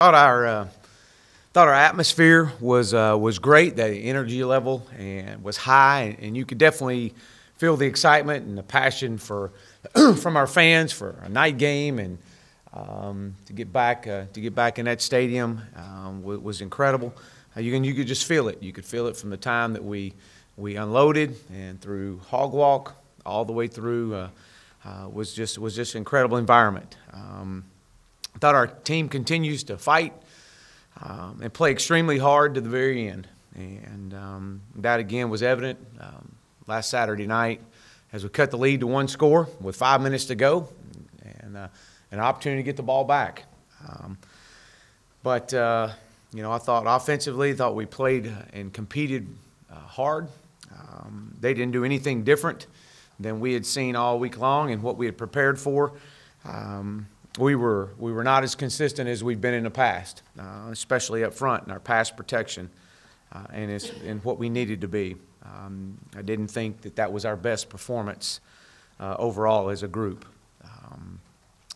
Thought our atmosphere was great. The energy level and was high, and you could definitely feel the excitement and the passion for from our fans for a night game, and to get back in that stadium was incredible. You could just feel it. You could feel it from the time that we unloaded and through hog walk all the way through. Was just an incredible environment. I thought our team continues to fight and play extremely hard to the very end. And that, again, was evident last Saturday night as we cut the lead to one score with 5 minutes to go and an opportunity to get the ball back. But I thought offensively, we played and competed hard. They didn't do anything different than we had seen all week long and what we had prepared for. We were not as consistent as we've been in the past, especially up front in our pass protection and what we needed to be. I didn't think that was our best performance overall as a group.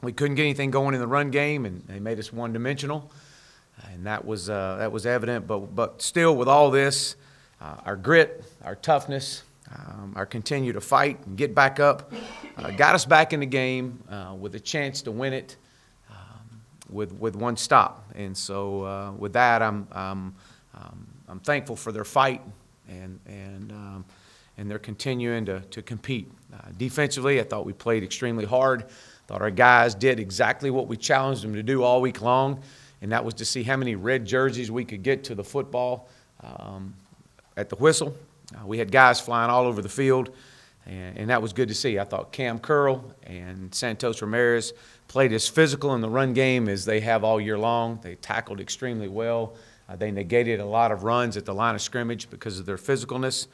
We couldn't get anything going in the run game, and they made us one-dimensional, and that was evident. But still, with all this, our grit, our toughness, our continue to fight and get back up, got us back in the game with a chance to win it with one stop. And so with that, I'm thankful for their fight and they're continuing to compete. Defensively, I thought we played extremely hard. Thought our guys did exactly what we challenged them to do all week long, and that was to see how many red jerseys we could get to the football at the whistle. We had guys flying all over the field, and that was good to see. I thought Cam Curl and Santos Ramirez played as physical in the run game as they have all year long. They tackled extremely well. They negated a lot of runs at the line of scrimmage because of their physicalness.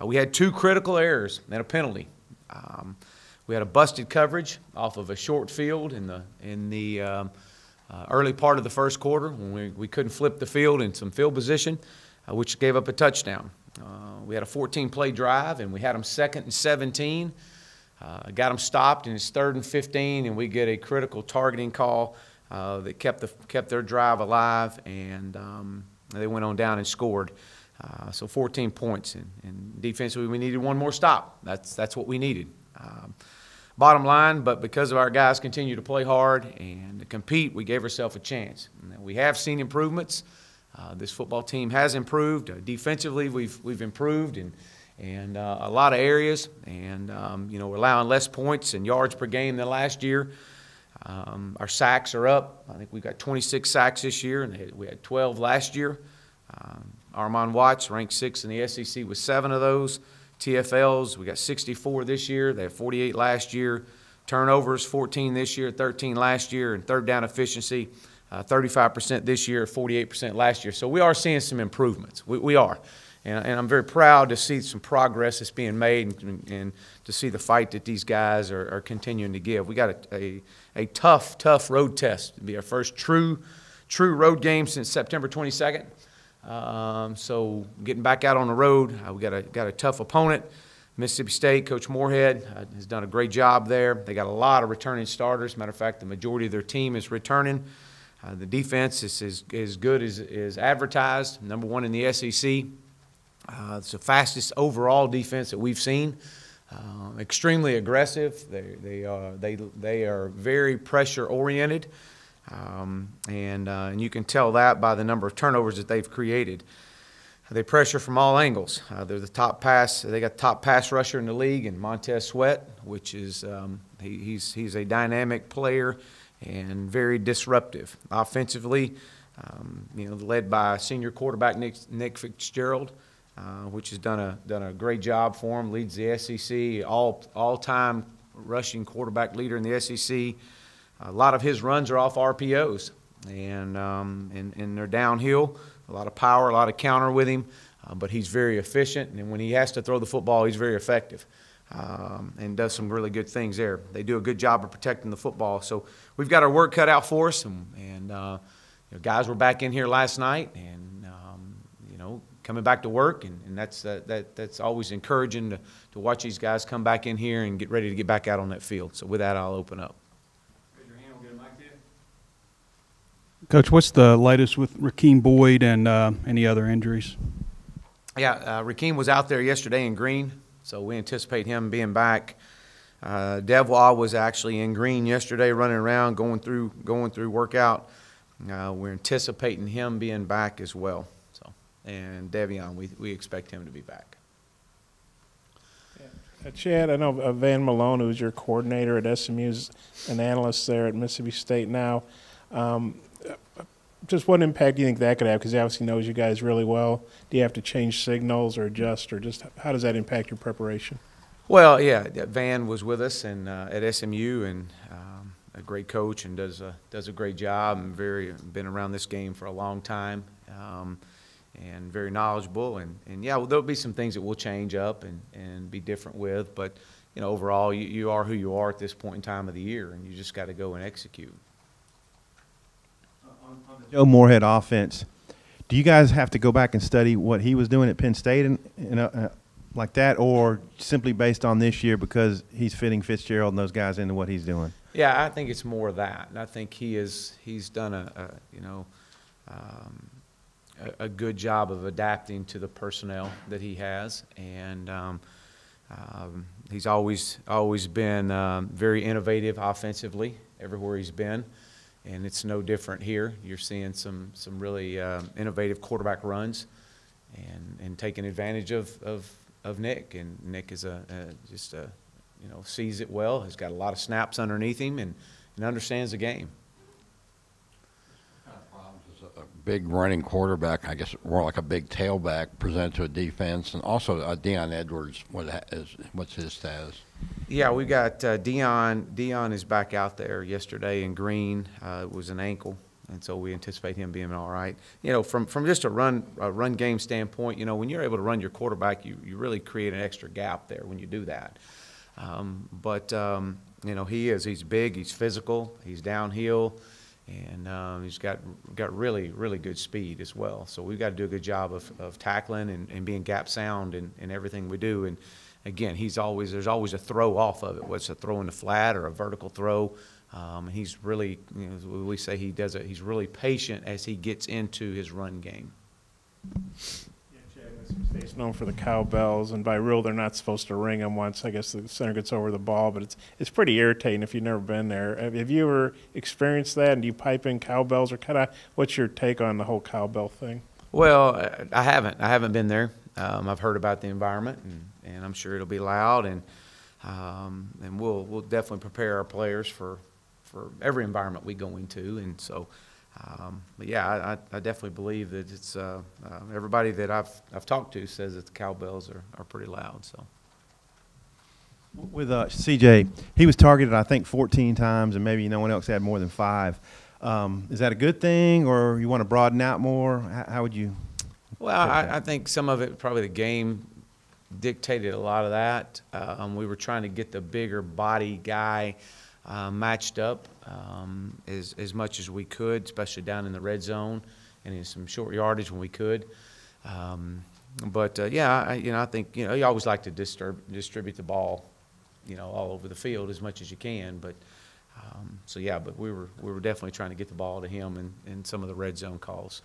We had 2 critical errors and a penalty. We had a busted coverage off of a short field in the early part of the first quarter when we couldn't flip the field in some field position, which gave up a touchdown. We had a 14-play drive, and we had them 2nd and 17. Got them stopped, and it's 3rd and 15, and we get a critical targeting call that kept their drive alive, and they went on down and scored. So 14 points, and defensively we needed one more stop. That's what we needed. Bottom line, but because of our guys continue to play hard and to compete, we gave ourselves a chance. And we have seen improvements. This football team has improved. Defensively, we've improved in a lot of areas, and we're allowing less points and yards per game than last year. Our sacks are up. I think we've got 26 sacks this year, and we had 12 last year. Armand Watts ranked 6th in the SEC with 7 of those. TFLs, we got 64 this year. They had 48 last year. Turnovers, 14 this year, 13 last year, and third down efficiency, 35% this year, 48% last year. So we are seeing some improvements. We are. And I'm very proud to see some progress that's being made and to see the fight that these guys are continuing to give. We got a tough road test. It'll be our first true road game since September 22nd. So getting back out on the road, we got a tough opponent. Mississippi State, Coach Moorhead has done a great job there. They got a lot of returning starters. Matter of fact, the majority of their team is returning. The defense is as good as advertised, number 1 in the SEC. It's the fastest overall defense that we've seen. Extremely aggressive. They are very pressure oriented, and you can tell that by the number of turnovers that they've created. They pressure from all angles. They're the top pass. They got the top pass rusher in the league, and Montez Sweat, which is he's a dynamic player and very disruptive. Offensively, led by senior quarterback Nick Fitzgerald, which has done a great job for him. Leads the SEC, all-time rushing quarterback leader in the SEC. A lot of his runs are off RPOs, and they're downhill. A lot of power, a lot of counter with him, but he's very efficient. And when he has to throw the football, he's very effective and does some really good things there. They do a good job of protecting the football. So we've got our work cut out for us, and guys were back in here last night, and coming back to work, and that's always encouraging to watch these guys come back in here and get ready to get back out on that field. So with that, I'll open up. Raise your hand. We'll get a mic to you. Coach, what's the latest with Rakeem Boyd and any other injuries? Yeah, Rakeem was out there yesterday in Green, so we anticipate him being back. Devwa was actually in Green yesterday, running around, going through workout. We're anticipating him being back as well. So, and Devion, we expect him to be back. Chad, I know Van Malone, who's your coordinator at SMU, is an analyst there at Mississippi State now. Just what impact do you think that could have? Because he obviously knows you guys really well. Do you have to change signals or adjust, or just how does that impact your preparation? Well, yeah, Van was with us and at SMU, and a great coach, and does a great job, and been around this game for a long time, and very knowledgeable. And yeah, well, there'll be some things that we'll change up and be different with, but overall, you are who you are at this point in time of the year, and you just got to go and execute. On the Joe Moorhead offense, do you guys have to go back and study what he was doing at Penn State and like that, or simply based on this year because he's fitting Fitzgerald and those guys into what he's doing? Yeah, I think it's more of that. And I think he's done a good job of adapting to the personnel that he has, and he's always been very innovative offensively everywhere he's been. And it's no different here. You're seeing some really innovative quarterback runs, and taking advantage of Nick. And Nick is sees it well. Has got a lot of snaps underneath him, and understands the game. What kind of problems does a big running quarterback, I guess more like a big tailback, present to a defense? And also Deion Edwards, what's his status? Yeah, we got Deion is back out there yesterday in Green. It was an ankle, and so we anticipate him being all right. From just a run game standpoint, when you're able to run your quarterback, you really create an extra gap there when you do that. He's big, he's physical, he's downhill, and he's got really good speed as well. So we've got to do a good job of tackling and being gap sound in everything we do. And again, there's always a throw off of it, whether it's a throw in the flat or a vertical throw. He's really, we say he's really patient as he gets into his run game. State's known for the cowbells, and by rule they're not supposed to ring them once, I guess, the center gets over the ball, but it's pretty irritating if you've never been there. Have you ever experienced that, and do you pipe in cowbells, or what's your take on the whole cowbell thing? Well, I haven't been there. I've heard about the environment, and I'm sure it'll be loud, and we'll definitely prepare our players for every environment we go into. And so, but yeah, I definitely believe that it's everybody that I've talked to says that the cowbells are pretty loud. So. With CJ, he was targeted, I think, 14 times, and maybe no one else had more than 5. Is that a good thing, or you want to broaden out more? How would you? Well, I think some of it, probably the game dictated a lot of that. We were trying to get the bigger body guy matched up as much as we could, especially down in the red zone and in some short yardage when we could. I think you always like to distribute the ball, all over the field as much as you can. But but we were definitely trying to get the ball to him in some of the red zone calls.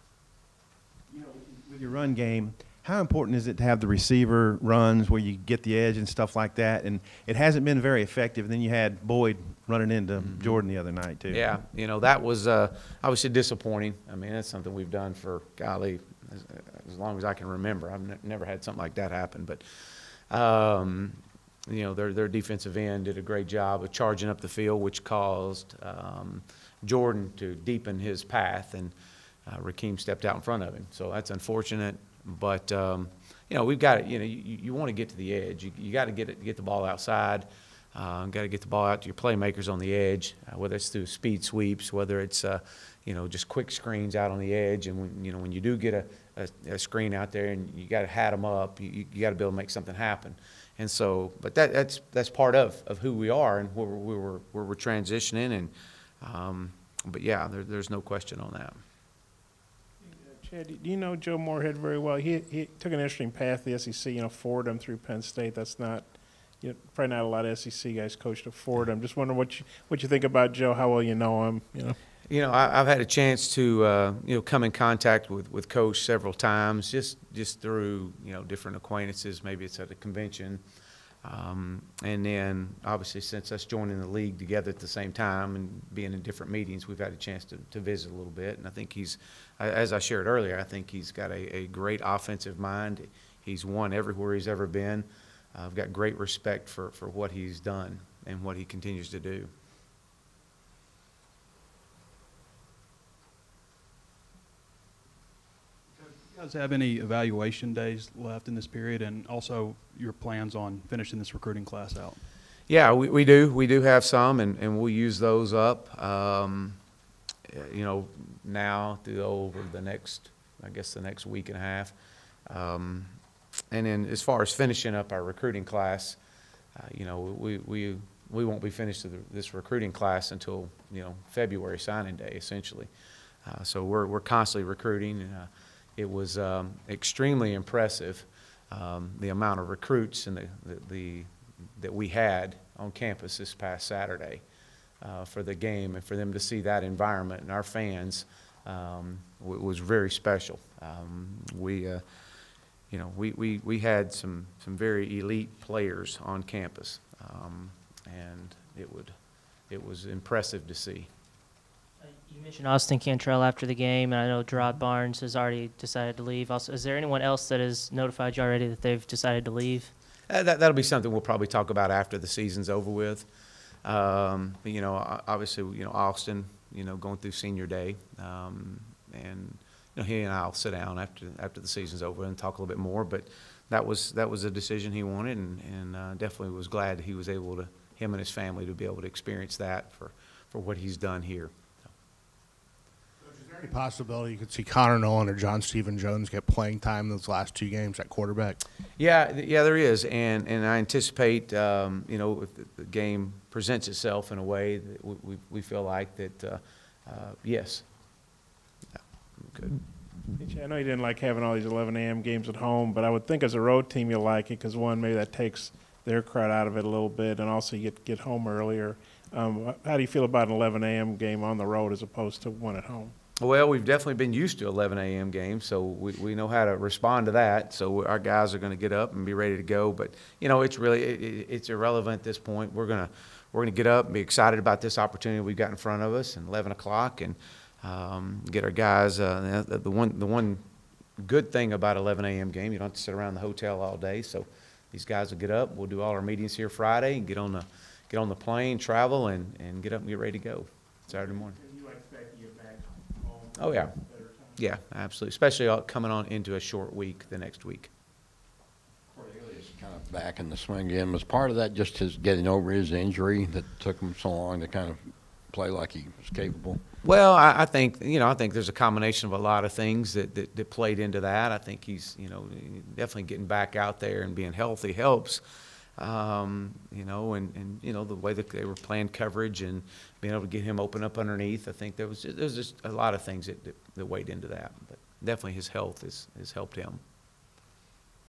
With your run game, how important is it to have the receiver runs where you get the edge and stuff like that? And it hasn't been very effective. And then you had Boyd running into Jordan the other night too. Yeah, that was obviously disappointing. I mean, that's something we've done for, golly, as long as I can remember. I've never had something like that happen. But, their defensive end did a great job of charging up the field, which caused Jordan to deepen his path, and Rakeem stepped out in front of him. So that's unfortunate. But we've got it. You want to get to the edge. You got to get the ball outside. Got to get the ball out to your playmakers on the edge, whether it's through speed sweeps, whether it's just quick screens out on the edge. And when you do get a screen out there and you got to hat them up, you got to be able to make something happen. And so, but that's part of who we are and where we're transitioning. And but yeah, there's no question on that. Chad, do you know Joe Moorhead very well? He took an interesting path to the SEC, Fordham through Penn State. That's not, probably not a lot of SEC guys coached at Fordham. Just wondering what you think about Joe, how well you know him, You know, I've had a chance to, come in contact with Coach several times, just through, different acquaintances. Maybe it's at a convention. And then, obviously, since us joining the league together at the same time and being in different meetings, we've had a chance to visit a little bit. And I think he's, as I shared earlier, I think he's got a great offensive mind. He's won everywhere he's ever been. I've got great respect for what he's done and what he continues to do. You guys have any evaluation days left in this period, and also your plans on finishing this recruiting class out? Yeah, we do. We do have some, and we'll use those up, now through over the next, I guess, the next week and a half. And then as far as finishing up our recruiting class, we won't be finished with this recruiting class until, February signing day, essentially. So we're constantly recruiting. It was extremely impressive, the amount of recruits and that we had on campus this past Saturday for the game, and for them to see that environment and our fans was very special. We had some very elite players on campus, and it was impressive to see. You mentioned Austin Cantrell after the game, and I know Gerard Barnes has already decided to leave. Also, is there anyone else that has notified you already that they've decided to leave? That'll be something we'll probably talk about after the season's over with. Obviously, Austin, going through senior day, and he and I'll sit down after the season's over and talk a little bit more. But that was a decision he wanted, and definitely was glad he was able to, him and his family, to be able to experience that for what he's done here. Is there any possibility you could see Connor Nolan or John Stephen Jones get playing time those last two games at quarterback? Yeah, there is, and I anticipate, if the game presents itself in a way that we feel like that, yes. Yeah, good. I know you didn't like having all these 11 a.m. games at home, but I would think as a road team you'll like it because, one, maybe that takes their crowd out of it a little bit, and also you get home earlier. How do you feel about an 11 a.m. game on the road as opposed to one at home? Well, we've definitely been used to 11 a.m. games, so we know how to respond to that. So our guys are going to get up and be ready to go. But it's really it's irrelevant at this point. We're gonna get up and be excited about this opportunity we've got in front of us, and 11 o'clock, and get our guys. The one good thing about 11 a.m. game, you don't have to sit around the hotel all day. So these guys will get up. We'll do all our meetings here Friday and get on the plane, travel, and get up and get ready to go Saturday morning. Oh, yeah. Yeah, absolutely, especially coming on into a short week the next week. Cornelius kind of back in the swing again. Was part of that just his getting over his injury that took him so long to kind of play like he was capable? Well, I think there's a combination of a lot of things that played into that. I think he's definitely getting back out there and being healthy helps. And the way that they were playing coverage and being able to get him open up underneath, I think there was just a lot of things that weighed into that. But definitely his health has helped him.